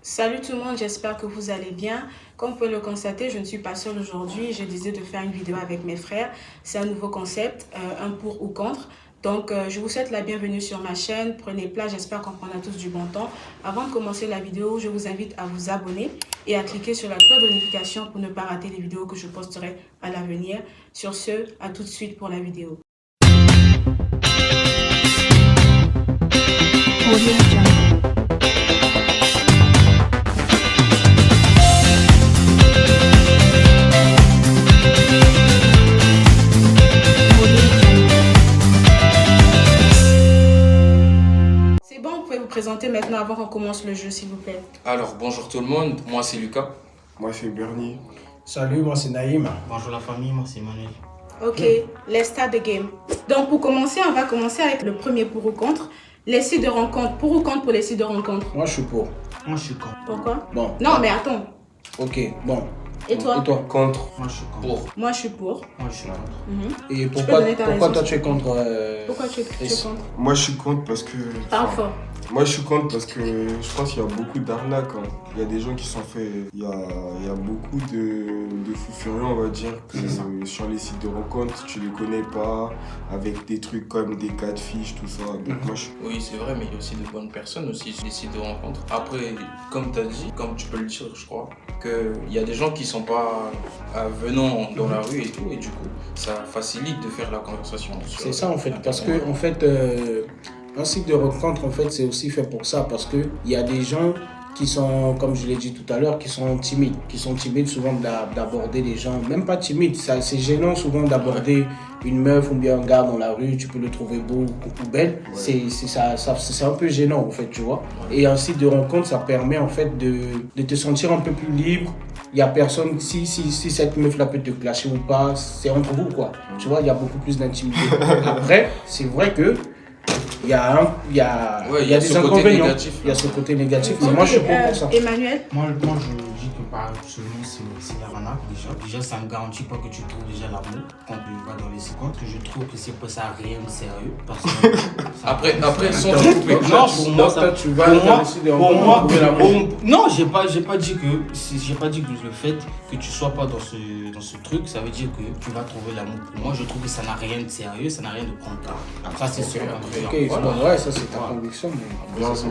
Salut tout le monde, j'espère que vous allez bien. Comme vous pouvez le constater, je ne suis pas seule aujourd'hui. J'ai décidé de faire une vidéo avec mes frères. C'est un nouveau concept, un pour ou contre. Donc, je vous souhaite la bienvenue sur ma chaîne. Prenez place, j'espère qu'on prendra tous du bon temps. Avant de commencer la vidéo, je vous invite à vous abonner et à cliquer sur la cloche de notification pour ne pas rater les vidéos que je posterai à l'avenir. Sur ce, à tout de suite pour la vidéo. C'est bon, vous pouvez vous présenter maintenant avant qu'on commence le jeu, s'il vous plaît. Alors, bonjour tout le monde, moi c'est Lucas. Moi c'est Bernie. Salut, moi c'est Naïm. Bonjour la famille, moi c'est Manuel. Ok, let's start the game. Donc pour commencer, on va commencer avec le premier pour ou contre. Les sites de rencontres, pour ou contre pour les sites de rencontres? Moi je suis pour. Moi je suis contre. Pourquoi? Bon, Non, mais attends. ok, bon. Et toi? Et toi? Contre. Moi je suis contre. Pour. Moi, je suis pour. Moi je suis contre. Mhm. Et peux pourquoi, donner ta pourquoi raison, toi si tu es contre Pourquoi tu es Chris. contre? Moi je suis contre parce que. Parle fort. Moi je suis contre parce que je pense qu'il y a beaucoup d'arnaques. Hein. Il y a des gens qui sont faits. Il y a beaucoup de fous furieux, on va dire, que sur les sites de rencontres, tu les connais pas, avec des trucs comme des catfish, tout ça. Donc moi je. Oui, c'est vrai, mais il y a aussi de bonnes personnes aussi sur les sites de rencontres. Après, comme tu as dit, comme tu peux le dire, je crois, qu'il y a des gens qui sont pas venant dans la rue et tout, et du coup, ça facilite de faire la conversation. C'est ça en fait, parce que en fait, un site de rencontre en fait c'est aussi fait pour ça, parce que il y a des gens qui sont, comme je l'ai dit tout à l'heure, qui sont timides souvent d'aborder les gens, même pas timides, c'est gênant souvent d'aborder une meuf ou bien un gars dans la rue, tu peux le trouver beau ou belle, c'est un peu gênant en fait, tu vois. Et un site de rencontre, ça permet en fait de te sentir un peu plus libre. Il y a personne, si cette meuf là peut te clasher ou pas, c'est entre vous quoi. Tu vois, il y a beaucoup plus d'intimité. Après, c'est vrai que il y a des inconvénients. Il y a ce côté négatif, mais moi je suis pas pour ça. Emmanuel? Moi je dis que pas absolument c'est l'arnaque déjà. Déjà ça ne garantit pas que tu trouves déjà l'amour quand tu vas dans les sites. Que je trouve que c'est pas ça rien de sérieux. Parce que Après, sans non, pour moi, toi, tu vas dans les sites de rencontres pour trouver l'amour. non, j'ai pas dit que le fait que tu sois pas dans ce truc, ça veut dire que tu vas trouver l'amour. Pour moi, je trouve que ça n'a rien de sérieux, ça n'a rien de concret. Ça c'est sûr. Ok, bon, ouais, ça c'est ta conviction. Mais... Bien sûr.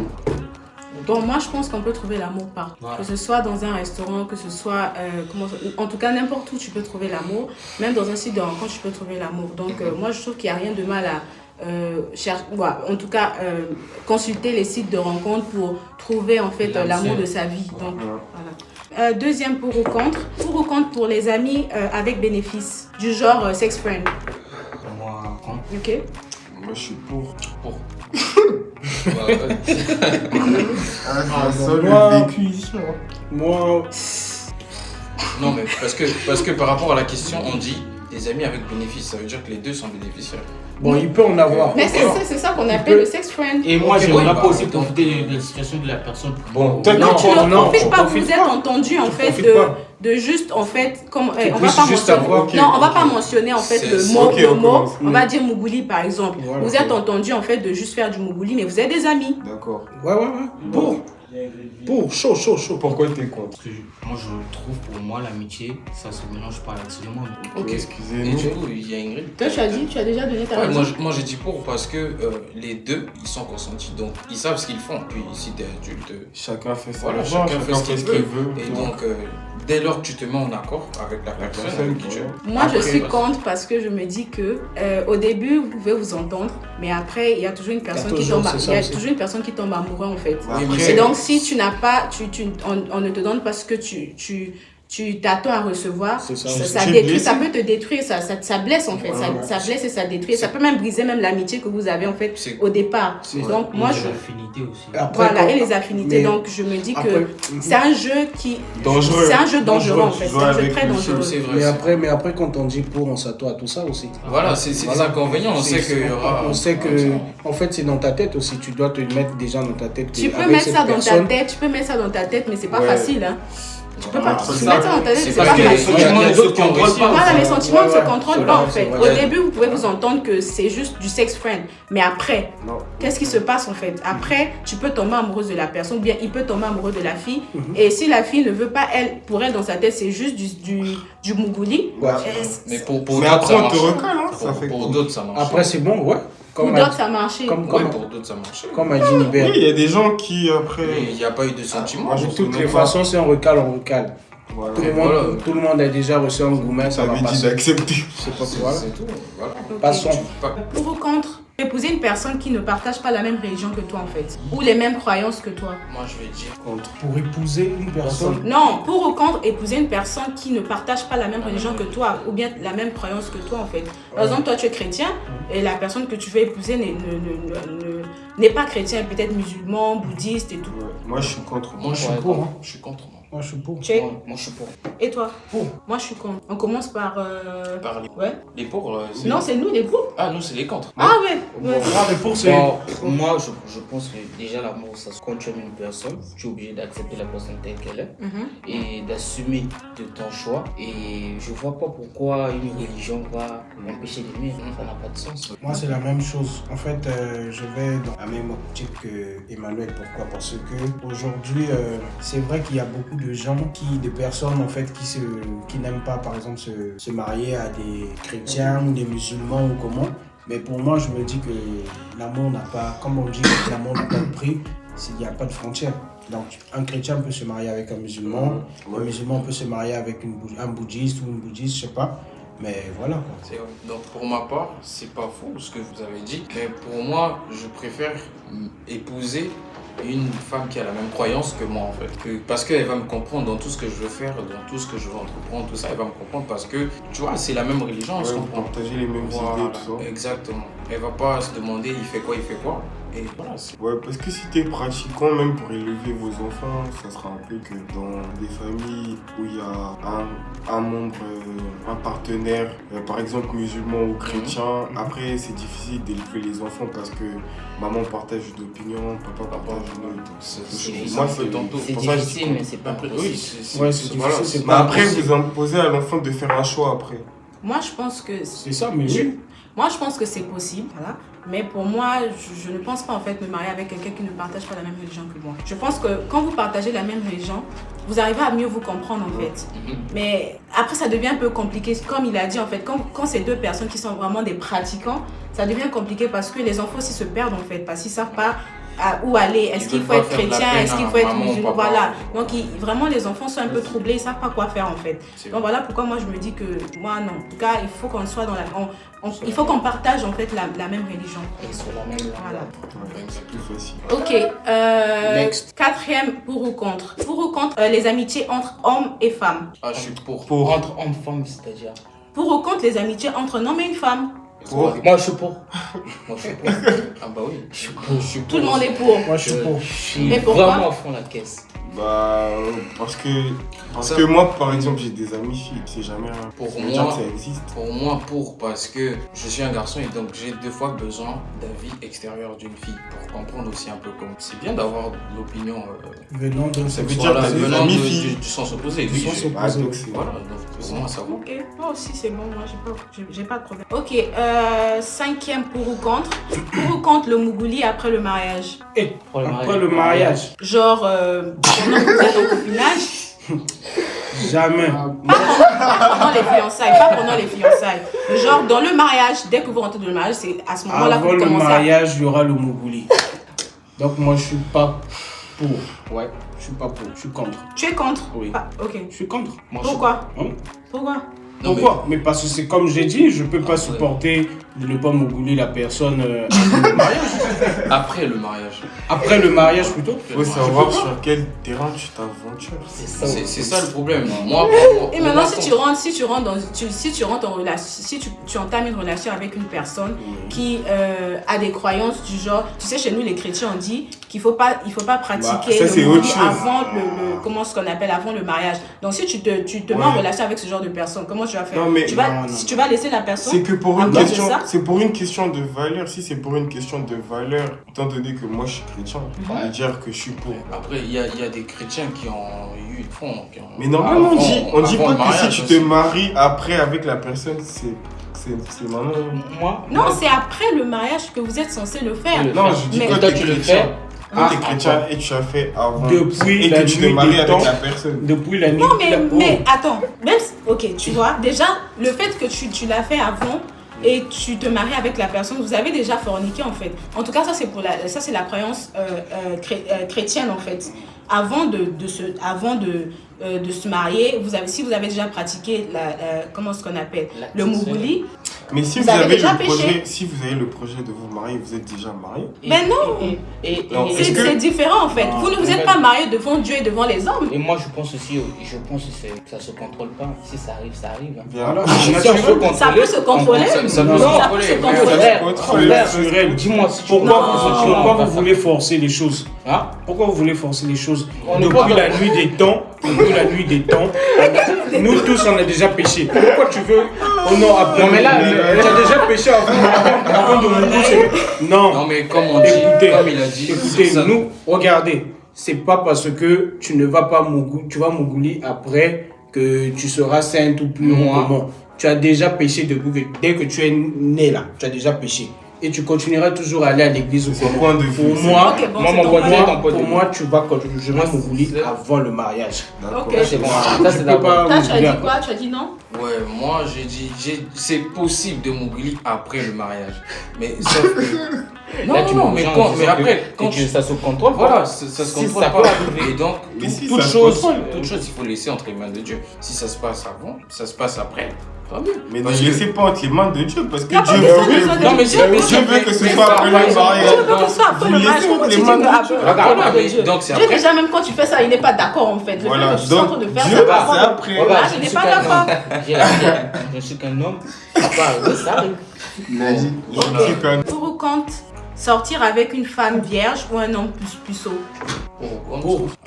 Donc moi je pense qu'on peut trouver l'amour partout. Voilà. Que ce soit dans un restaurant, que ce soit en tout cas n'importe où tu peux trouver l'amour. Même dans un site de rencontre tu peux trouver l'amour. Donc moi je trouve qu'il n'y a rien de mal à en tout cas consulter les sites de rencontre pour trouver en fait l'amour de sa vie. Donc voilà. Deuxième pour ou contre. Pour ou contre pour les amis avec bénéfice. Du genre sex friend. Moi, contre. Ok. Moi je suis pour. moi- vécu ici. Hein. Moi, Non, mais parce que par rapport à la question, on dit des amis avec bénéfice, ça veut dire que les deux sont bénéficiaires. bon, il peut en avoir. Mais c'est ça qu'on appelle le sex friend. Et moi, Ok, j'aimerais oui, pas aussi donc- profiter de la situation de la personne. Bon, Non, tu ne non, profites on pas, profite vous êtes pas. entendu en fait profite pas. de juste en fait comme on va puisses pas juste mentionner avoir- non on va pas mentionner en fait C'est- le c'est- mot ok, le on mot commence. on va dire Mougouli par exemple. Voilà, Vous ok. êtes entendu en fait de juste faire du Mougouli mais vous êtes des amis. D'accord. Ouais. Pour, chaud. Pourquoi t'es contre? Parce que moi, je trouve pour moi, l'amitié, ça se mélange pas absolument. Ok. Et Excusez-nous. du coup, il y a Ingrid. Toi tu as déjà donné ta Ouais, raison. moi j'ai dit pour parce que les deux ils sont consentis donc ils savent ce qu'ils font. Puis si t'es adulte, Chacun fait ça. voilà, chacun fait ce qu'il veut. Et donc dès lors que tu te mets en accord avec la personne avec qui tu es. Moi je Après, suis parce- contre parce que je me dis que au début vous pouvez vous entendre mais après il y a toujours une personne qui toujours, tombe c'est ça il y a aussi. toujours une personne qui tombe amoureux en fait. Après, mais Et donc si tu n'as pas on ne te donne pas ce que tu t'attends à recevoir, C'est ça. ça Tu es détruit, blessé. ça peut te détruire, ça blesse en fait, ça blesse et ça détruit, ça peut même briser même l'amitié que vous avez en fait C'est- au départ. C'est- Donc moi Et je les affinités aussi. Après, voilà quand- et les affinités mais- donc je me dis que après- c'est un jeu qui Dangereux. c'est un jeu dangereux en fait, Tu c'est joues un jeu avec très le dangereux. C'est vrai. Mais après, quand on dit pour, on s'attend à tout ça aussi. Voilà, c'est des inconvénients. On sait qu'il y aura. On sait que, en fait, c'est dans ta tête aussi. Tu dois te mettre déjà dans ta tête. Tu peux avec mettre cette ça dans ta personne- tête, mais c'est pas Ouais. facile hein. Tu peux pas. ça, Tu c'est mets ça. ça dans ta tête, C'est c'est parce pas que facile. il y a d'autres qui ont réussi. Voilà, les sentiments ne se Ouais, contrôlent ouais, pas en ouais, fait. ouais. Au début, vous pouvez vous entendre que c'est juste du sex friend. Mais après, Non. qu'est-ce qui se passe en fait? Après, tu peux tomber amoureuse de la personne, ou bien il peut tomber amoureux de la fille. Et si la fille ne veut pas, elle, pour elle, dans sa tête, c'est juste du mougouli. Ouais. Mais pour Mais d'autres, après, ça on te marche. recale, hein, ça fait Pour quoi? d'autres, ça marche. Après, c'est bon, ouais. Pour Comme d'autres, a, ça a marché. comme, Ouais, comme, pour d'autres, ça marche. comme a dit Nibert. Oui, il y a des gens qui, après. Mais il n'y a pas eu de sentiments. Moi, je De sais toutes même les pas. façons, si on recale, on recale. Voilà. Tout le monde a déjà reçu un gourmet, ça Ça va avait dit passer. d'accepter. C'est pas voilà. C'est tout. Voilà. Ok. Passons. Pour ou contre épouser une personne qui ne partage pas la même religion que toi en fait, ou les mêmes croyances que toi. Moi, je vais dire Contre. Pour épouser une personne. Non, pour ou contre épouser une personne qui ne partage pas la même religion que toi, ou bien la même croyance que toi en fait. Par exemple, toi tu es chrétien et la personne que tu veux épouser n'est pas chrétien, peut-être musulman, bouddhiste et tout. Ouais. Moi, je suis contre. Moi, je suis Ouais, pour. hein. Je suis contre. Moi, je suis pour. Tu es- Moi, je suis pour. Et toi? Pour. Moi je suis contre. On commence par... Parler. Ouais. Les pour, c'est. Non, c'est nous les pour. Ah, nous, c'est les contre. Ah ouais. Ouais. Ah, mais pour, c'est. Bon, moi, je pense que déjà l'amour, ça se quand tu aimes une personne, tu es obligé d'accepter la personne telle qu'elle est Mhm. et d'assumer de ton choix. Et je vois pas pourquoi une religion va empêcher d'aimer. Ça n'a pas de sens. Moi, c'est la même chose. En fait, je vais dans la même optique que Emmanuel. Pourquoi? Parce que aujourd'hui, c'est vrai qu'il y a beaucoup de gens, des personnes en fait, qui n'aiment pas, par exemple, se marier à des chrétiens ou des musulmans ou comment. Mais pour moi, je me dis que l'amour n'a pas, comme on dit, l'amour n'a pas de prix s'il n'y a pas de frontières. Donc, un chrétien peut se marier avec un musulman, un musulman peut se marier avec un bouddhiste ou une bouddhiste, je sais pas. Mais voilà quoi. C'est vrai. Donc pour ma part, c'est pas faux ce que vous avez dit, mais pour moi, je préfère épouser une femme qui a la même croyance que moi en fait. Parce qu'elle va me comprendre dans tout ce que je veux faire, dans tout ce que je veux entreprendre, tout ça, elle va me comprendre parce que, tu vois, c'est la même religion, on se Ouais, vous comprend. partagez les mêmes Voilà, idées, tout ça. exactement. Elle va pas se demander il fait quoi. Et voilà, Ouais, parce que si t'es pratiquant, même pour élever vos enfants, ça sera un peu que dans des familles où il y a un membre, un partenaire, par exemple musulman ou chrétien, après c'est difficile d'élever les enfants parce que maman partage une opinion, papa partage une autre. c'est Moi, un peu tantôt. C'est pour ça, je dis difficile, mais c'est pas Après, impossible. oui, c'est Ouais, c'est voilà, difficile, c'est Mais après, impossible. vous imposez à l'enfant de faire un choix après. Moi je pense que... C'est ça, mais oui. Moi, je pense que c'est possible, voilà. Mais pour moi, je ne pense pas en fait me marier avec quelqu'un qui ne partage pas la même religion que moi. Je pense que quand vous partagez la même religion, vous arrivez à mieux vous comprendre en fait. Mais après, ça devient un peu compliqué. Comme il a dit en fait, quand c'est deux personnes qui sont vraiment des pratiquants, ça devient compliqué parce que les enfants aussi se perdent en fait. Parce qu'ils ne savent pas où aller. Est-ce qu'il veulent faut pas être faire de la chrétien? peine Est-ce qu'il à faut être maman, musulman? papa. Voilà. Donc vraiment, les enfants sont un peu troublés. Ils ne savent pas quoi faire en fait. C'est Donc vrai. voilà pourquoi moi je me dis que moi non. En tout cas, il faut qu'on soit dans la... il faut qu'on partage en fait la même religion. Et sur la même Voilà. Ouais, c'est plus facile. Ok. Next. Quatrième, pour ou contre. Pour ou contre les amitiés entre hommes et femmes. Ah, je suis pour. Entre hommes-femmes, c'est-à-dire. Pour ou contre les amitiés entre un homme et une femme. Pour. Moi, je suis pour. Moi, je suis pour. Ah bah oui. Je suis pour. Tout le monde est pour. Moi, je suis pour. Je suis Mais pourquoi vraiment à fond la caisse. Bah, parce Ça- que moi, par exemple, j'ai des amis filles, c'est jamais un. Pour déjà moi- que ça existe. Pour moi, parce que je suis un garçon et donc j'ai deux fois besoin d'avis extérieur d'une fille pour comprendre aussi un peu comment. C'est bien d'avoir l'opinion Venant d'un Ça veut sexe dire voilà, que opposé. des venant amis du, filles. du sens opposé. Du Oui, sens j'ai- opposé. Ah, donc c'est. Voilà, donc pour moi ça va. Ok. Moi aussi c'est bon. Moi j'ai pas de problème. Ok. Cinquième, pour ou contre. Pour ou contre le mougouli après le mariage. Et Pour le après le mariage, Genre pendant que vous êtes en copinage. jamais. Pas pendant les fiançailles. Pas pendant les fiançailles. Genre dans le mariage. Dès que vous rentrez dans le mariage, c'est à ce moment-là que Avant vous le commencez à... mariage, il y aura le mougouli. Donc moi, je suis pas pour. Ouais, je suis pas pour. Je suis contre. Tu es contre? Oui. Pas- Ok. Je suis contre. Moi, je suis Pourquoi? Hein? Pourquoi? Non, mais- Pourquoi? Mais parce que c'est comme j'ai dit, je peux pas supporter de ne pas mougouler la personne après le mariage. Après le mariage. Après le mariage plutôt. Faut savoir sur quel terrain tu t'aventures. C'est ça. C'est ça le problème. Moi, Et maintenant, si tu rentres dans, si tu rentres en relation, si tu entames une relation avec une personne qui a des croyances du genre, tu sais, chez nous les chrétiens on dit qu'il faut pas pratiquer ça, c'est le autre mougouli chose. avant comment ce qu'on appelle avant le mariage. Donc si tu te mets en relation avec ce genre de personne, comment tu vas faire? Non, mais- tu vas non, non. si tu vas laisser la personne. C'est que pour à une cause de question. ça? c'est pour une question de valeur. Si c'est pour une question de valeur, étant donné que moi je suis chrétien, on va dire que je suis pour. Après, il y a des chrétiens qui ont eu une fond. Mais normalement, on dit pas que si tu te aussi. maries après avec la personne, c'est maintenant. Moi, Non, c'est après le mariage que vous êtes censé le faire. Non, je dis Mais quand toi, t'es tu le chrétien. fais. Quand t'es chrétien et tu as fait avant. Depuis et la que tu te nuit maries des avec temps. la personne. Depuis la nuit. Non, mais, la- mais attends, même si- ok, tu vois, déjà, le fait que tu l'as fait avant et tu te maries avec la personne, vous avez déjà forniqué en fait. En tout cas, ça c'est la croyance chrétienne en fait. Avant de se marier, si vous avez déjà pratiqué comment est-ce qu'on appelle le mougouli. Mais si Vous vous avez avez déjà le péché. projet, si vous avez le projet de vous marier, vous êtes déjà marié. Mais non. Non, est-ce que- C'est différent en fait. Non, Vous ne vous êtes pas marié devant Dieu et devant les hommes. Et moi, je pense aussi que ça se contrôle pas. Si ça arrive, ça arrive. hein. Bien. Voilà, Si c'est on naturel. veut Ça peut se contrôler. Ça peut se Non, ça contrôler. peut se mais- contrôler. Frère, Naturel. dis-moi si tu Pourquoi Non. vous voulez forcer les choses? Hein? Pourquoi vous voulez forcer les choses? On n'est pas Depuis dans- la nuit des temps, nous tous on a déjà péché. Pourquoi tu veux au nom après? Non, mais là, tu as déjà péché avant de nous coucher. Non, Non, mais comme on dit, écoutez, comme il a dit, écoutez, ça- nous, regardez, c'est pas parce que tu ne vas pas tu vas mougouli après que tu seras sainte ou plus Moi. comment. Tu as déjà péché dès que tu es né là, tu as déjà péché. Et tu continueras toujours à aller à l'église ou C'est comment. point de vue. Pour moi, Ok, bon, moi, c'est mon ton point de point vue de est vue. en point de pour vue. moi, tu vas je vais mougouli c'est- avant le mariage. D'accord. Ok. C'est bon. Ça, Tu c'est peux d'abord. pas Toi, tu as mougouli dit après. quoi? Tu as dit non? Ouais, moi c'est possible de mougouli après le mariage. Mais sauf que. Non, Là, tu non, me mais, dis en quand, disant mais après, que quand ça se contrôle. Voilà, ça se Si contrôle ça pas. peut arriver. Et donc, Mais si toute ça se chose, contrôle. il faut laisser entre les mains de Dieu. Si ça se passe avant, ça se passe après. Tant mieux. Mais ne Parce que- laissez pas entre les mains de Dieu parce que Y a pas Dieu besoin veut. de- Non, mais Dieu Dieu veut que ce mais soit ça, après par le exemple, mariage. Dieu veut que ce soit après Vous le mariage. laissez Comment les tu dis mains que de après Dieu. après Regarde, le mais Dieu? donc c'est Dieu après. déjà même quand tu fais ça, il n'est pas d'accord en fait. Le Voilà, fait que tu sois en donc train de faire Dieu, ça, c'est avant. après. Regarde, Ah, je je n'ai suis pas qu'un d'accord. homme. Je suis qu'un homme. Ça peut arriver, ça arrive. Vas-y, je suis quand Pour ou contre sortir avec une femme vierge ou un homme puceau?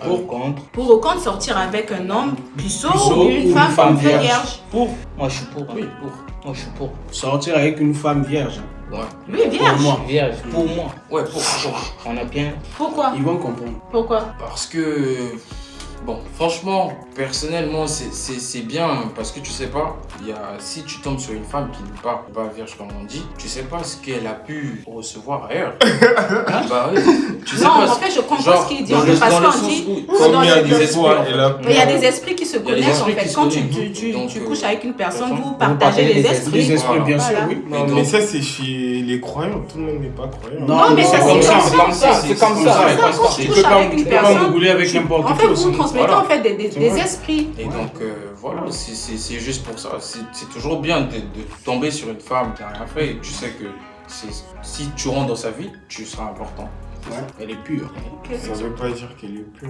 Pour contre. Pour ou contre sortir avec un homme puceau Puceau ou une femme vierge? Pour. Moi, je suis pour. Oui, pour. Moi, je suis pour. Sortir avec une femme vierge. Ouais. Oui, vierge. moi. Vierge, pour moi. Ouais, pour. On a bien. Pourquoi? Ils vont comprendre. Pourquoi? Parce que, bon, franchement, personnellement, c'est bien parce que tu sais pas, si tu tombes sur une femme qui n'est pas vierge comme on dit, tu sais pas ce qu'elle a pu recevoir ailleurs. Bah oui, tu sais Non, pas. en fait, je comprends genre, ce qu'il dit. dans le- Parce dans le qu'on sens dit. où- dans combien le- des de esprits, fois en fait. elle a Mais il y a des esprits qui se Il y a des connaissent en esprits fait. qui se Quand connaissent. Donc, tu couches avec une personne, vous partagez partagez les les esprits. Les esprits, bien sûr, Voilà. oui. Non, Et mais donc- ça, c'est chez les croyants. Tout le monde n'est pas croyant. Non, mais ça, c'est comme c'est ça. comme ça. C'est comme ça. C'est ça, quand tu Tu couches peux pas avec une personne, mougouli avec n'importe en qui fait, aussi. vous transmettez Voilà. en fait des vrai. esprits. Et donc, voilà, c'est juste pour ça. C'est toujours bien de tomber sur une femme qui n'a rien fait. Et tu sais que si tu rentres dans sa vie, tu seras important. Ouais, elle est pure. Ça veut pas dire qu'elle est pure.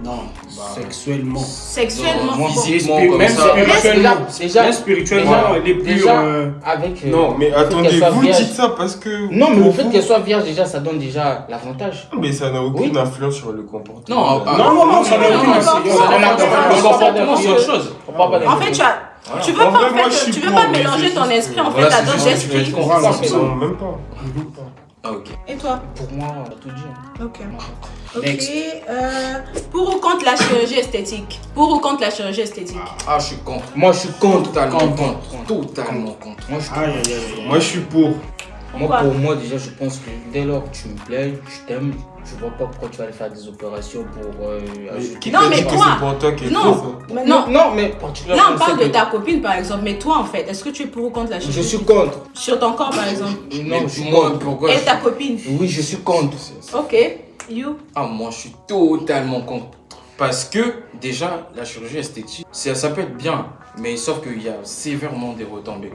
Non, Bah, sexuellement. Sexuellement. Moi, bon. physiquement, Même comme ça. spirituellement. Déjà, Même spirituellement, déjà, elle est pure. déjà, avec. Non, mais le fait attendez, qu'elle soit vous vierge- dites ça parce que. Non, mais pour le fait vous- qu'elle soit vierge, déjà, ça donne déjà l'avantage. Mais ça n'a aucune Oui. influence sur le comportement. Non, de la- Non, ça n'a non, aucune non, influence. non, Ça n'a non, aucun non, rapport. non, comportement, c'est autre chose. On parle pas d'un- En fait, tu veux En pas, vrai, en moi, je fait, suis tu veux pour, pas mais mélanger c'est ton juste esprit en que- fait Voilà, à c'est d'autres juste que tu esprits. comprends. Voilà, Non, même pas. Ah, ok. Et toi? Pour moi, on a tout dit. hein. Ok. Ok. Next. Pour ou contre la chirurgie esthétique? Pour ou contre la chirurgie esthétique? Ah, je suis contre. Moi, je suis contre. Totalement Contre. contre. Totalement contre. Moi, je suis Aïe, aïe, aïe, aïe. Moi, je suis pour. Moi, pour moi, déjà, je pense que dès lors que tu me plais, je t'aime, je vois pas pourquoi tu vas aller faire des opérations pour ajouter. Qui Non, t'a mais dit que toi- c'est pour toi qui est Non. faux, ça Mais Non, non. non, mais particulièrement. Là, on parle c'est de que ta copine par exemple, mais toi en fait, est-ce que tu es pour ou contre la chirurgie? Je suis contre. Sur ton corps par exemple. Non, je suis moi, contre. pourquoi Et je- ta copine? Oui, je suis contre. Ok. You? Ah, moi, je suis totalement contre. Parce que, déjà, la chirurgie esthétique, ça peut être bien, mais sauf qu'il y a sévèrement des retombées.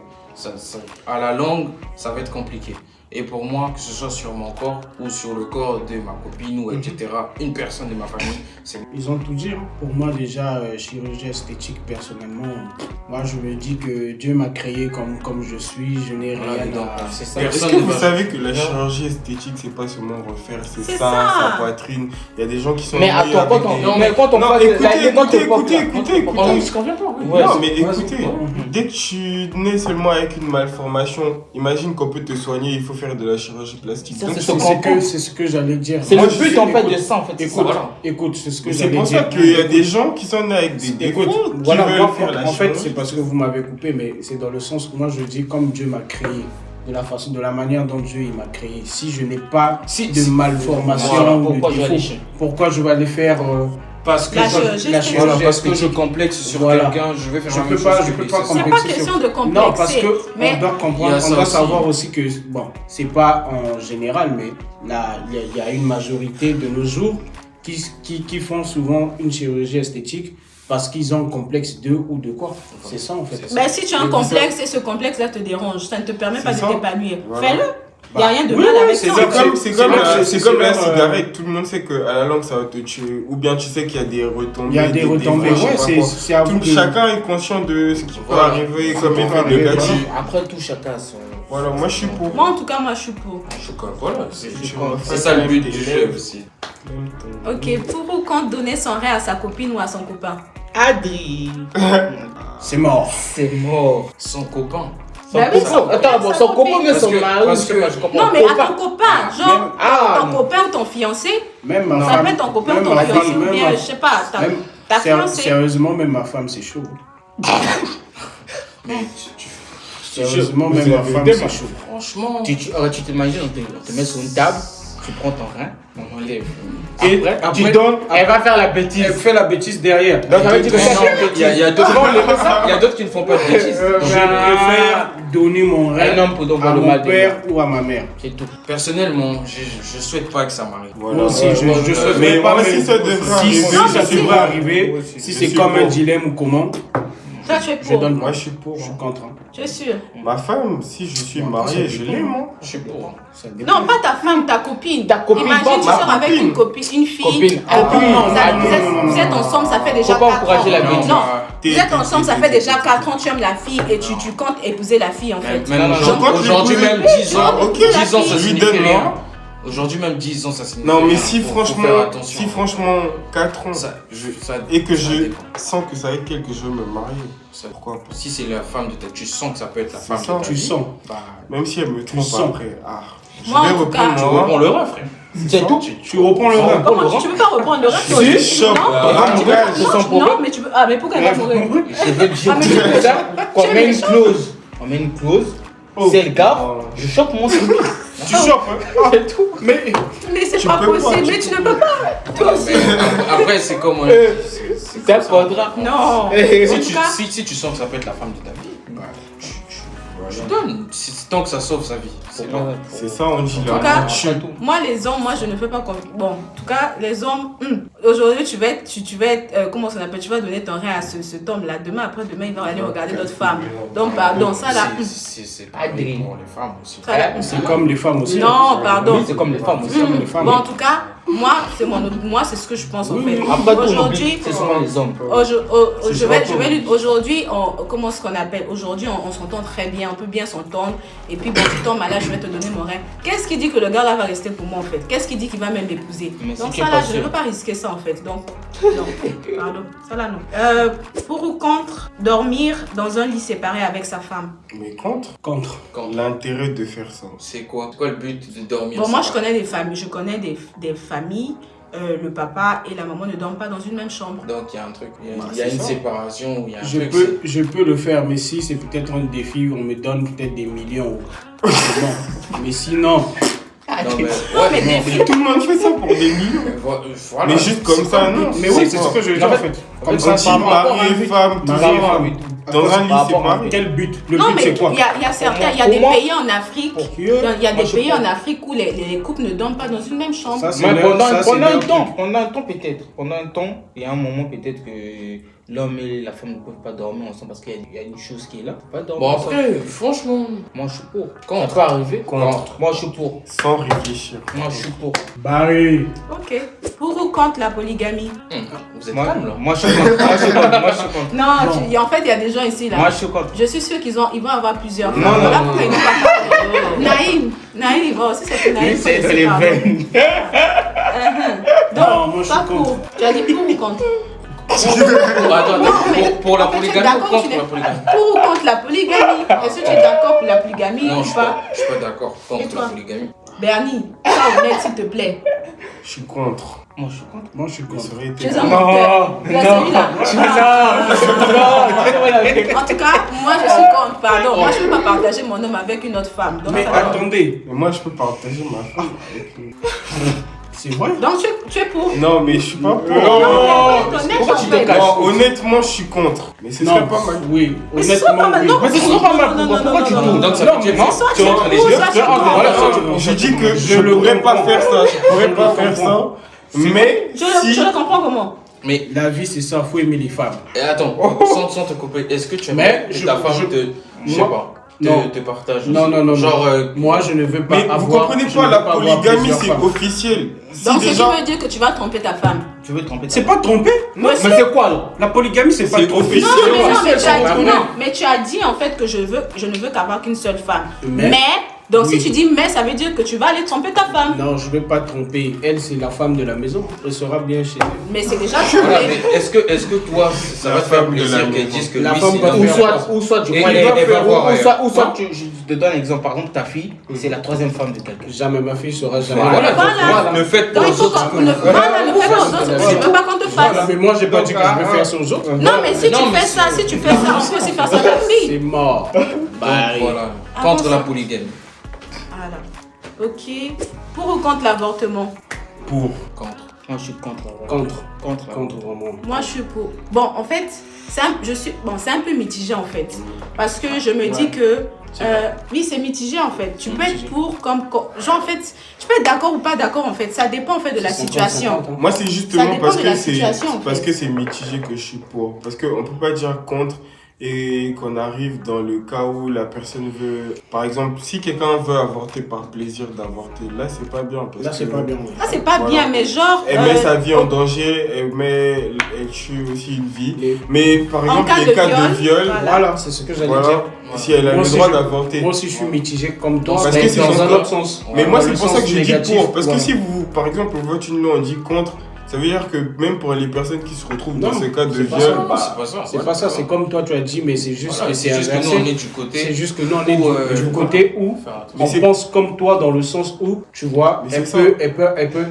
À la longue, ça va être compliqué. Et pour moi, que ce soit sur mon corps ou sur le corps de ma copine ou etc., une personne de ma famille, c'est... Ils ont tout dit. Hein. Pour moi, déjà, chirurgie esthétique, personnellement, moi, je me dis que Dieu m'a créé comme je suis. Je n'ai Voilà, rien donc, à... c'est ça. Est-ce Personne que ne vous va- savez que la chirurgie esthétique, c'est pas seulement refaire ses C'est seins, ça. sa poitrine. Il y a des gens qui sont. Mais venus attends, avec quand on, des- non, mais quand on Non, parle de écoutez, la- quand on écoutez, parle de la- écoutez, quand on parle- écoutez. Ouais, Non, c'est- mais ouais, écoutez, c'est- dès que tu nais seulement avec avec une malformation, imagine qu'on peut te soigner, il faut faire de la chirurgie plastique. Ça, Donc, C'est ce que j'allais dire. C'est Moi, le je but sais, en fait écoute, de ça en fait. c'est ça. Écoute, c'est ce que c'est j'allais pour ça dire. qu'il y a des gens qui sont nés avec des défauts, Écoute, qui voilà, veulent moi, faire la en fait, chirurgie. c'est parce que vous m'avez coupé, mais c'est dans le sens où moi je dis comme Dieu m'a créé, de la manière dont Dieu il m'a créé. Si je n'ai pas de malformation Voilà, ou pourquoi de je vais aller défaut, chez- pourquoi je vais aller faire Parce que La je, chirurgie la esthétique. voilà, parce que je esthétique. complexe sur Voilà. quelqu'un, je vais faire Je la peux même pas- chose je que peux lui, pas c'est ça. C'est pas complexer question sur- de complexer. Non, parce que mais on doit Il y comprendre, a ça on doit aussi. savoir aussi que bon, c'est pas en général, mais là, il y a une majorité de nos jours qui font souvent une chirurgie esthétique parce qu'ils ont un complexe de ou de quoi. C'est ça en fait. C'est ça. ben, si tu as un Et complexe et ce complexe-là te dérange, ça ne te permet pas de C'est ça. t'épanouir. Voilà. Fais-le. Il n'y a rien de oui, mal oui, avec c'est ça. ça. C'est comme, c'est c'est comme, vrai la, que c'est c'est comme la souvent, cigarette, tout le monde sait qu'à la langue ça va te tuer. Ou bien tu sais qu'il y a des retombées. Il y a des retombées, défauts, je sais ouais, pas quoi. c'est à vous de... Chacun est conscient de ce qui peut Voilà. arriver Ce comme qui peut effet arriver, négatif. Après tout, chacun a son. Voilà, moi je suis pour. Moi, en tout cas, moi, je suis pour. Voilà, c'est C'est ça le but du jeu aussi. Ok, pour ou contre donner son rein à sa copine ou à son copain? Adri. C'est mort. C'est mort. Son copain. Son Bah oui, copain. son- Attends, bon, sa son copine. copain, mais Parce son que- mari, parce je sais que- pas, je comprends. Non, mais à Copain. ton copain, genre Ah, ton non. copain ou ton fiancé, Même ma ça femme. peut être ton copain ou même ton ma fiancé, femme, ou même bien, ma- je sais pas, même- ta fiancée. Sérieusement, même ma femme, c'est chaud. Sérieusement, Mais même c'est ma la femme, vérité, c'est chaud. Franchement. Tu t'imagines, on te met sur une table, tu prends ton rein, On enlève. Et après, tu donnes, elle va faire la elle bêtise. fait la bêtise derrière. Donc ça veut dire que Non, il y a d'autres qui ne font pas de bêtises. Je préfère donner mon Un rêve homme pour donc à voir le mon mal des père ou à ma mère. C'est tout. Personnellement, je souhaite pas que ça m'arrive. Voilà. Moi aussi, je ouais, souhaite mais pas moi, même- si ça devrait si arriver, Non, ça mais si- devrait arriver, Moi aussi, si je c'est suis comme un pour. dilemme ou comment, Toi, tu es je pour. donne Moi pas. je suis pour. Je suis contre. hein. Tu es sûr? Ma femme, si je suis marié, je l'aime. Hein. Je suis pour. Ça dépend. Non, pas ta femme, ta copine. Ta copine, Imagine, pas tu ma sors avec copine. une copine, une fille. Copine. Ah, Copine. non, ça- Non, vous êtes ensemble, ça fait déjà Faut pas 4 ans. encourager la bêtise. Non, T'es- vous êtes t'es- ensemble, ça t'es- fait t'es- déjà 4 ans, tu aimes la fille et tu comptes épouser la fille en fait. Même Je compte aujourd'hui, l'épouser. même 10 ans, Ok, 10 ans, ça je lui signifie donne rien. moi. Aujourd'hui, même 10 ans, ça signifie Non, mais rien. si Faut faire franchement, attention. si franchement 4 ans et que ça je dépend. sens que c'est avec elle que je veux me marier, Ça- pourquoi pas? Si c'est la femme de ta, tu sens que ça peut être la C'est femme ça. de ta Tu vie, sens. bah, Même si elle me trompe sens. après, je Moi, en vais tout reprendre cas, tu mon reprends rang. le rêve, frère. C'est tout. Tu reprends le rêve. Comment tu peux pas reprendre le reste Si, choc. Non, Ah, tu ouais, peux- c'est son non, problème. non, mais tu peux. Ah, mais pourquoi elle va mourir? Je veux dire Ah, mais tu peux- ça, qu'on tu es met une méchant. clause. On met une clause. Oh. Si elle gaffe, Oh. je chope mon CV. Tu chopes, hein? C'est tout. Mais Mais c'est Tu pas peux pas, possible, tu mais tu ne peux pas. Toi aussi. Après, c'est comme. C'est un contrat. Non. Eh, En Si tout tu, cas, si tu sens que ça peut être la femme de ta vie, bah, tu donnes. Tant que ça sauve sa vie. C'est long. C'est ça, on dit En tout là. cas, C'est tout. moi les hommes, moi je ne fais pas comme. Bon, en tout cas, les hommes, aujourd'hui tu vas être, comment ça s'appelle, tu vas donner ton rein à cet homme-là. Demain, après-demain, il va aller regarder d'autres femmes. Donc, pardon, ça là. C'est pareil pour les femmes aussi. Ça, là, c'est comme les femmes aussi. Non, pardon. Oui, c'est comme les femmes aussi. comme les femmes. Bon, en tout cas, moi, c'est ce que je pense en fait. Après tout, on Aujourd'hui, oublie, c'est souvent les hommes. aujourd'hui, comment ce qu'on appelle? Aujourd'hui, on s'entend très bien, on peut bien s'entendre. Et puis, bon, tu tombes là, je vais te donner mon rein. Qu'est-ce qui dit que le gars là va rester pour moi en fait? Qu'est-ce qui dit qu'il va même m'épouser? Mais si Donc, tu ça es là, pas je ne sûr. veux pas risquer ça en fait. Donc, non, pardon, ça là, non. Pour ou contre dormir dans un lit séparé avec sa femme? Mais contre Contre. l'intérêt de faire ça. C'est quoi? C'est quoi le but de dormir? Bon, moi, je séparés? connais des familles. Je connais des familles. Le papa et la maman ne dorment pas dans une même chambre. Donc il y a un truc, il y a, Bah, il y a c'est une ça. séparation, il y a un Je truc. peux le faire, mais si c'est peut-être un défi, on me donne peut-être des millions. C'est bon. Mais sinon, Non, mais, Non, mais des filles. Tout le monde fait ça pour des millions. voilà. Mais juste comme ça, non. mais oui, c'est ce que je veux dire en fait. Comme On ça, dit par rapport à un mari et but. femme, Mari toujours et femme. dans un lit par rapport à un séparé. Quel but? Le Non, but mais c'est quoi? il y a certains, il y a Pour des moi- pays en Afrique, Pour il y a moi, des je pays crois. en Afrique où les couples ne dorment pas dans une même chambre. Ça, c'est Mais leur- ça, c'est pendant un leur temps, truc. pendant un temps peut-être. Pendant un temps, il y a un moment peut-être que l'homme et la femme ne peuvent pas dormir ensemble parce qu'il y a une chose qui est là. Ils peuvent pas dormir Bon, ensemble. après, franchement, Moi je suis pour. Contre. Ça peut arriver. Contre. Moi je suis pour. Sans réfléchir. Moi je suis pour. Barré. Ok. Pour ou contre la polygamie? vous êtes Moi, calme là. moi je suis contre. Moi je suis contre. Moi je suis contre. Non, en fait, il y a des gens ici là. Moi je suis contre. Je suis sûre qu'ils vont avoir plusieurs femmes. Non, non, Voilà non, pourquoi ils n'ont pas parlé. Naïm, oh, si c'est pour Naïm, C'est faut les laisser parler. veines. Non, moi, je suis Pas contre. pour. Tu as dit pour ou contre? Pour la En fait, tu es polygamie ou d'accord, contre tu n'es la polygamie? pour ou contre la polygamie? Est-ce que tu es d'accord pour la polygamie Non, ou je suis pas? pas d'accord Et contre toi? la polygamie. Bernie, sois honnête s'il te plaît. Je suis contre. Moi, je suis contre. Moi, je suis Mais contre. ça aurait été Tu es bien. un menteur. Tu es celui-là. En tout cas, moi je suis contre, pardon. Moi je ne peux pas partager mon homme avec une autre femme. Donc, Mais ça- attendez, Mais moi, je peux partager ma femme avec une... c'est vrai? Donc tu es pour. Non, mais je suis pas pour. Non, mais honnête, pourquoi en tu te fait. caches? Non, honnêtement, je suis contre. Mais ce serait pas mal. Oui, Mais ce sera pas honnêtement, mal, oui. non. Mais ce sera pas mal. Non, non, Pourquoi non, tu non, tournes? Donc ça Non, veut dire mais non. Soit tu tu es rentres pour, les soit yeux. tu es contre. Voilà, Je dis que je Je le pourrais pas comprends. faire ça. Je pourrais pas faire ça. Mais Je si... le comprends comment? Mais La vie, c'est ça, faut aimer les femmes. attends, sans te couper, est-ce que tu Mais aimerais que je- ta femme je- te. Je sais moi- pas. non. Te partage Non, aussi? non, non. Genre. Moi, je ne veux pas Mais avoir... vous comprenez je pas, ne la veux pas avoir polygamie, plusieurs c'est femmes. officiel. Si Donc ce qui déjà... veut dire que tu vas tromper ta femme. Tu veux tromper ta C'est pas tromper? Non, Mais mais c'est quoi alors? La polygamie, c'est pas C'est tromper. officiel. Non, mais tu as Bah, dit, ouais. non, mais tu as dit en fait que je ne veux qu'avoir qu'une seule femme. Mais- Donc Oui. si tu dis mais, ça veut dire que tu vas aller tromper ta femme. Non, je ne vais pas tromper. Elle, c'est la femme de la maison. Elle sera bien chez elle. Mais c'est déjà Voilà, trompé. mais est-ce que toi, ça La va te faire femme de plaisir la qu'elle maison. dise que La lui, femme c'est va la Ou faire- meilleure? soit tu Et vois, elle va voir ailleurs. ou soit je te donne un exemple. Par exemple, ta fille, c'est la troisième femme de quelqu'un. Jamais ma fille sera jamais. Voilà, donc, Voilà. ne faites Donc pas il aux faut autres. qu'on ne fais pas aux autres ce que tu veux pas qu'on te Voilà, fasse. mais moi, j'ai pas dit que je vais Donc, faire sans autres. Non, mais si Non, tu mais fais ça, si tu fais ça, on peut aussi faire ça à ta C'est fille. mort. Donc, Bye. voilà, Ah, contre bon, la ça- polygamie. Voilà. Ok. Pour ou contre l'avortement? Pour. Contre. Moi, je suis contre. Contre, Contre. vraiment. Moi, je suis pour. Bon, en fait, c'est un peu mitigé en fait. Parce que je me dis que. Oui, c'est mitigé en fait. Tu peux être pour genre en fait, tu peux être d'accord ou pas d'accord en fait. Ça dépend en fait de la situation. Moi, c'est Ça justement dépend parce de que la c'est situation, en parce fait. que c'est mitigé que je suis pour. Parce qu'on peut pas dire contre et qu'on arrive dans le cas où la personne veut. Par exemple, si quelqu'un veut avorter par plaisir d'avorter, là, c'est pas bien. Parce Là, c'est que pas bien. Ah, c'est pas Voilà. bien, mais genre. Elle met sa vie en danger, elle tue aussi une vie. Les- Mais par exemple, cas les de cas viol, de viol, voilà. Voilà, c'est ce que j'allais voilà, dire. si elle a Moi le aussi, droit je- d'avorter. Moi aussi, je suis mitigé comme toi, Parce mais que c'est dans son un corps. autre sens. Mais moi, Dans c'est le pour ça sens que je dis négatif, pour. Parce que voilà. si vous, par exemple, on vote une loi, on dit contre, ça veut dire que même pour les personnes qui se retrouvent dans Non, ce cas de c'est pas viol, ça. C'est pas ça. C'est pas ça, c'est comme toi tu as dit, mais c'est juste Voilà, que c'est c'est juste que nous, inversé. on est du côté. C'est juste que nous, on est où, du côté où Faire attention. Mais on c'est- pense comme toi dans le sens où, tu vois, Mais elle c'est peut, ça. elle peut,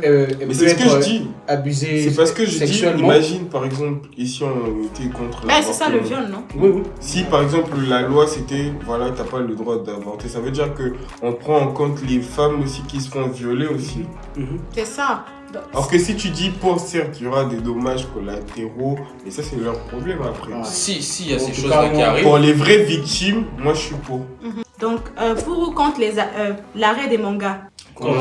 mais c'est ce que je dis. abusée C'est parce que je dis, sexuellement. imagine par exemple, ici on était contre Mais c'est ça le l'avortement. viol, non? Oui, oui. Si par exemple la loi c'était, voilà, t'as pas le droit d'avorter, ça veut dire que on prend en compte les femmes aussi qui se font violer aussi. Mhm. C'est ça. Alors que si tu dis pour, certes, il y aura des dommages collatéraux, mais ça c'est leur problème après. Ouais. Si, il y a En ces tout choses-là cas, qui moi, arrivent. Pour les vraies victimes, moi je suis pour. Donc, pour ou contre l'arrêt des mangas? Contre.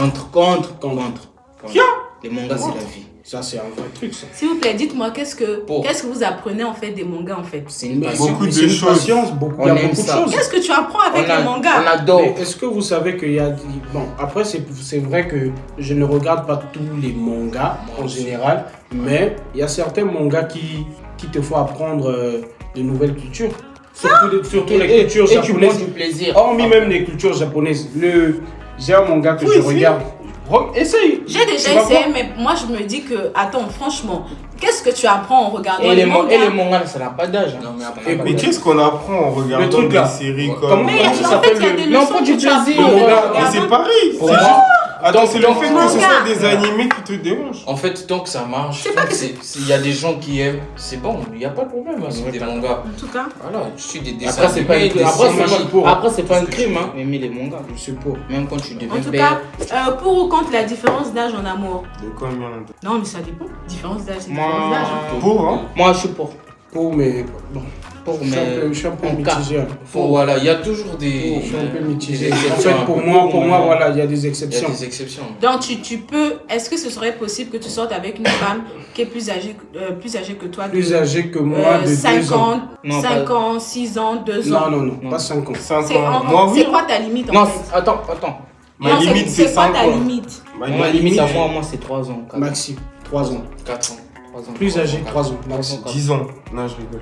Les mangas, c'est la vie. Ça, c'est un vrai truc, ça. S'il vous plaît, dites-moi qu'est-ce que Pour. vous apprenez en fait des mangas en fait? C'est une Mais passion. beaucoup de c'est une choses. patience, beaucoup, il y On a aime beaucoup de ça. choses. Qu'est-ce que tu apprends avec les On mangas? adore. Mais est-ce que vous savez qu'il y a... Bon, après, c'est vrai que je ne regarde pas tous les mangas en général, mais il y a certains mangas qui te font apprendre de nouvelles cultures. Surtout les cultures Et tu prends japonaises. du plaisir. Hormis même les cultures japonaises. J'ai un manga que Oui, je si. regarde. Essaye. J'ai déjà Tu vas essayé, voir. mais moi je me dis que, attends, franchement, qu'est-ce que tu apprends en regardant Et les les mangas? mangas, ça n'a pas d'âge. Non, mais Ça après- n'a pas Mais d'âge. qu'est-ce qu'on apprend en regardant Le truc, des là. séries Ouais. comme... Comment- Mais Comment en ça fait, s'appelle il y a des Mais on leçons prend que du tu apprends plaisir. en Mais regardant. c'est pareil, Pour c'est moi- juste... Attends, c'est le Donc, fait que manga. ce soit des animés qui te dérangent. En fait, tant que ça marche, C'est pas tant que s'il y a des gens qui aiment, c'est bon, il n'y a pas de problème. Hein, c'est des mangas. En tout cas, Voilà, je suis des dessins Après, c'est pas animés, une- des après, séries. c'est pas- pour. après, c'est pas un Parce que crime, hein. Aimer les mangas. Je suis pour. Même quand tu deviens en tout père. cas, pour ou contre la différence d'âge en amour? De combien de... Non, mais ça dépend. Différence d'âge, c'est Moi- différence d'âge. Pour, hein? Moi, je suis pour. Pour, mais bon. Pour, Je suis un peu en cas. mitigé. Bon, voilà, il y a toujours des. Je suis un peu mitigé. des En exceptions, fait, un pour peu moi, mais voilà, il y a des Il y a exceptions. des exceptions. Donc tu peux, est-ce que ce serait possible que tu sortes avec une femme qui est plus âgée que toi? Plus âgé que moi de 5 2 ans. ans, Non, 5 pas- ans, 6 ans, 2 ans. Non, pas 5 ans. 5 C'est ans. Moi, oui. c'est quoi ta limite en Non, fait? attends. Ma Non, limite, c'est quoi 5 ta ans. limite? Ma limite à moi, c'est 3 ans. Maxi, 3 ans. 4 ans. 3 ans. Plus âgé, 3 ans. Maxi. 10 ans. Non, je rigole.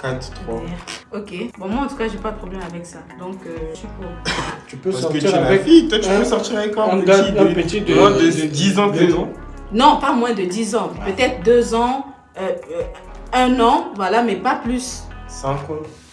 4, 3. Ok. Bon, moi en tout cas, j'ai pas de problème avec ça. Donc, je suis pour. Tu peux Parce que tu es sortir la avec fille, toi tu un- peux sortir avec un un petit gars- un petit de- moins de 10 ans que de- toi. Non, pas moins de 10 ans. Peut-être 2 ans. 1 an, voilà, mais pas plus. 5 ans.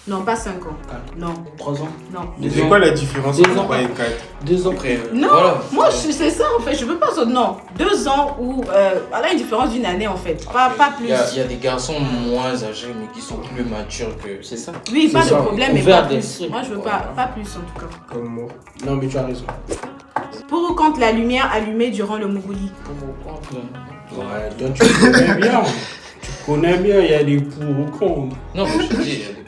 Non, pas 5 ans. 4, Non, 3 ans. non. C'est quoi la différence Deux entre ans. 3 et 4? 2 ans. Après, Non, voilà. moi c'est ça en fait, je veux pas ça. Non, 2 ans ou voilà une différence d'1 année en fait, pas plus. Il y a des garçons moins âgés mais qui sont plus matures que. C'est ça. Oui, pas de ça. problème, mais Ouvert pas plus. d'esprit. Moi je veux pas plus en tout cas. Comme moi. Non, mais tu as raison. Pour ou contre la lumière allumée durant le Mougouli? Ouais, toi, tu connais bien. Tu connais bien, il y a des pour ou contre. Non, mais je te dis, il y a des.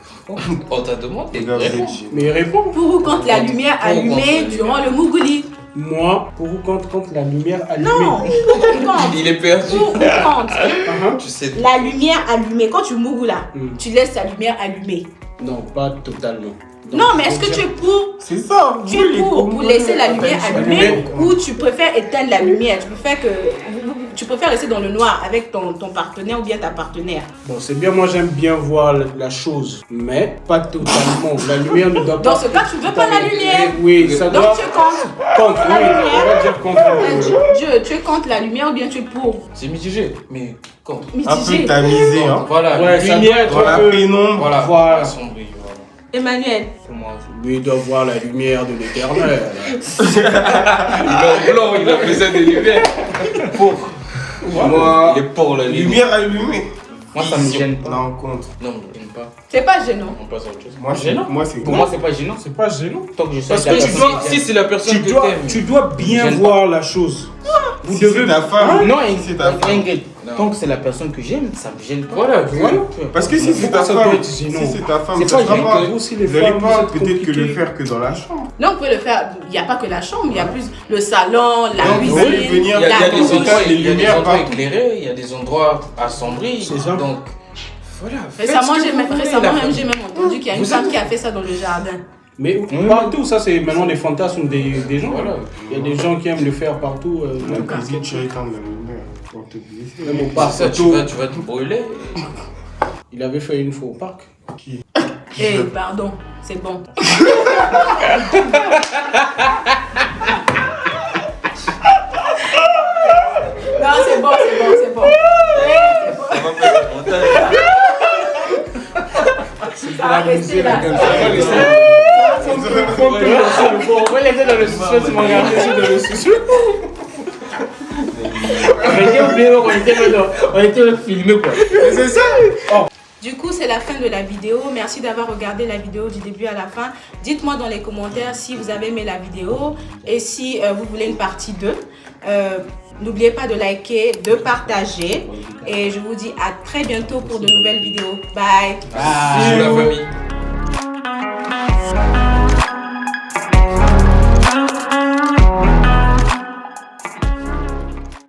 On t'a demandé. Les gars, vous êtes Réponds. gênés. Mais réponds. Pour ou contre la lumière Pour ou contre allumée la durant lumière. le Mougouli? Moi, pour ou contre la lumière allumée. Non, pour ou contre? Il est perdu. Pour ou contre Uh-huh. Tu sais. la lumière allumée? Quand tu mougou là, tu laisses la lumière allumée. Non, pas totalement. Donc, Non, mais est-ce que faut tu dire- es pour? C'est ça. Tu es pour laisser la lumière allumée allumée. ou tu préfères éteindre la lumière? Tu préfères rester dans le noir avec ton partenaire ou bien ta partenaire? Bon, c'est bien, moi j'aime bien voir la chose, mais pas totalement. La lumière ne doit pas. Dans ce cas, tu veux pas la lumière? Oui, ça doit. Donc tu es contre? Contre, la oui, lumière. on va dire contre. Dieu, tu es contre la lumière ou bien tu es pour? C'est mitigé, mais contre. Un peu Mitigé. tamisé, hein. Voilà. Ouais, ça doit être Dans la un peu- pénombre. Voilà. Voilà. Assombri, voilà. Emmanuel. Pour moi. Lui, il doit voir la lumière de l'éternel. Il est blanc, il a besoin de lumière. Moi, Il est pour la lumière. lumière allumée. Moi, ça me gêne pas. Non, contre. Non, mais j'aime pas. C'est pas gênant. On passe à autre chose. Moi, Gênant. c'est Pour moi, c'est pas gênant. C'est pas gênant. Tant que je sais Parce la que tu personne dois, qui si t'aime. c'est la personne que t'aimes. Tu dois bien J'aime voir la chose. Vous Si devez. c'est ta femme. Non, si c'est ta femme. Ingrid, Non. tant que c'est la personne que j'aime, ça me gêne pas. Voilà, Voilà. Parce que si c'est ta Ça femme, doit être si gênant. c'est ta femme, C'est ça pas sera gênant pas. que vous aussi, les Vous n'allez femmes, pas vous êtes peut-être que le compliqués. faire que dans la chambre. Non, on peut le faire. Il n'y a pas que la chambre, il y a plus le salon, la Donc, vous allez cuisine, venir- Il y a la des douche. endroits, les il y a des lumières endroits partout. éclairés, il y a des endroits assombris. C'est ça. Donc, voilà. Récemment, faites ce que vous voulez, la même, femme. j'ai même entendu qu'il y a une Vous femme êtes- qui a fait ça dans le jardin. Mais partout, ça c'est maintenant des fantasmes des gens. Voilà. Il y a des gens qui aiment le faire partout. La même cuisine, tu éteins la lumière pour te blesser. même au C'est parc. ça, tu auto. vas te brûler. Il avait fait une fois au parc. Eh, pardon, c'est bon. Non, c'est bon, c'est bon, c'est bon. Ça va faire un montage. Ça va rester là. On va laisser dans le suspense, mon gars. Mais j'ai oublié qu'on était filmé quoi. C'est ça. Du coup, c'est la fin de la vidéo. Merci d'avoir regardé la vidéo du début à la fin. Dites-moi dans les commentaires si vous avez aimé la vidéo et si vous voulez une partie 2. N'oubliez pas de liker, de partager. Et je vous dis à très bientôt pour de nouvelles vidéos. Bye. Bisous la famille.